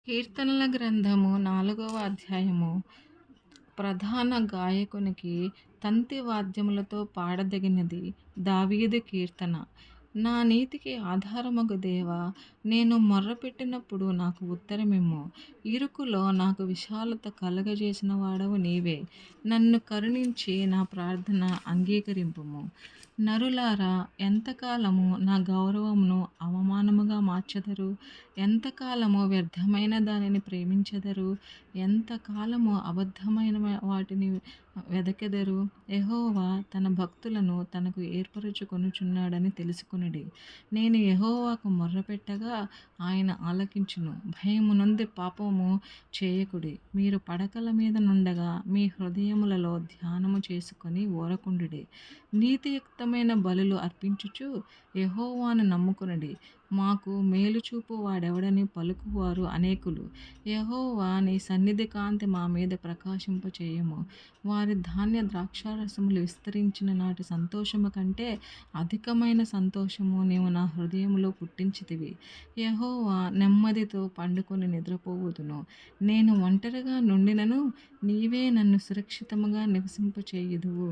కీర్తనల గ్రంథము 4వ అధ్యాయము. ప్రధాన గాయకునికి తంతి వాద్యములతో పాడదగినది దావీదు కీర్తన. నా నీతికి ఆధారమగు దేవా, నేను మొర్రపెట్టినప్పుడు నాకు ఉత్తరమిమ్ము. ఇరుకులో నాకు విశాలత కలుగజేసిన వాడవు నీవే. నన్ను కరుణించి నా ప్రార్థన అంగీకరింపుము. నరులారా, ఎంతకాలము నా గౌరవమును అవమానముగా మార్చెదరు? ఎంతకాలము వ్యర్థమైన దానిని ప్రేమించెదరు? ఎంతకాలము అబద్ధమైన వాటిని వెదకెదరు? యెహోవా తన భక్తులను తనకు ఏర్పరచుకొనుచున్నాడని తెలుసుకొనుడి. నేను యెహోవాకు మొర్రపెట్టగా ఆయన ఆలకించును. భయము నొంది పాపము చేయకుడి. మీరు పడకల మీద నుండగా మీ హృదయములలో ధ్యానము చేసుకొని ఊరకుండుడి. నీతియుక్తమైన బలులు అర్పించుచు యెహోవాను నమ్ముకొనుడి. మాకు మేలుచూపు వాడెవడని పలుకువారు అనేకులు. యెహోవా, నీ సన్నిధి కాంతి మా మీద ప్రకాశింపచేయుము. వారి ధాన్య ద్రాక్షారసములు విస్తరించిన నాటి సంతోషము కంటే అధికమైన సంతోషము నీవు నా హృదయములో పుట్టించితివి. యెహోవా, నెమ్మదితో పండుకొని నిద్రపోవుదును. నేను ఒంటరిగా నుండినను నీవే నన్ను సురక్షితముగా నివసింపచేయుదువు.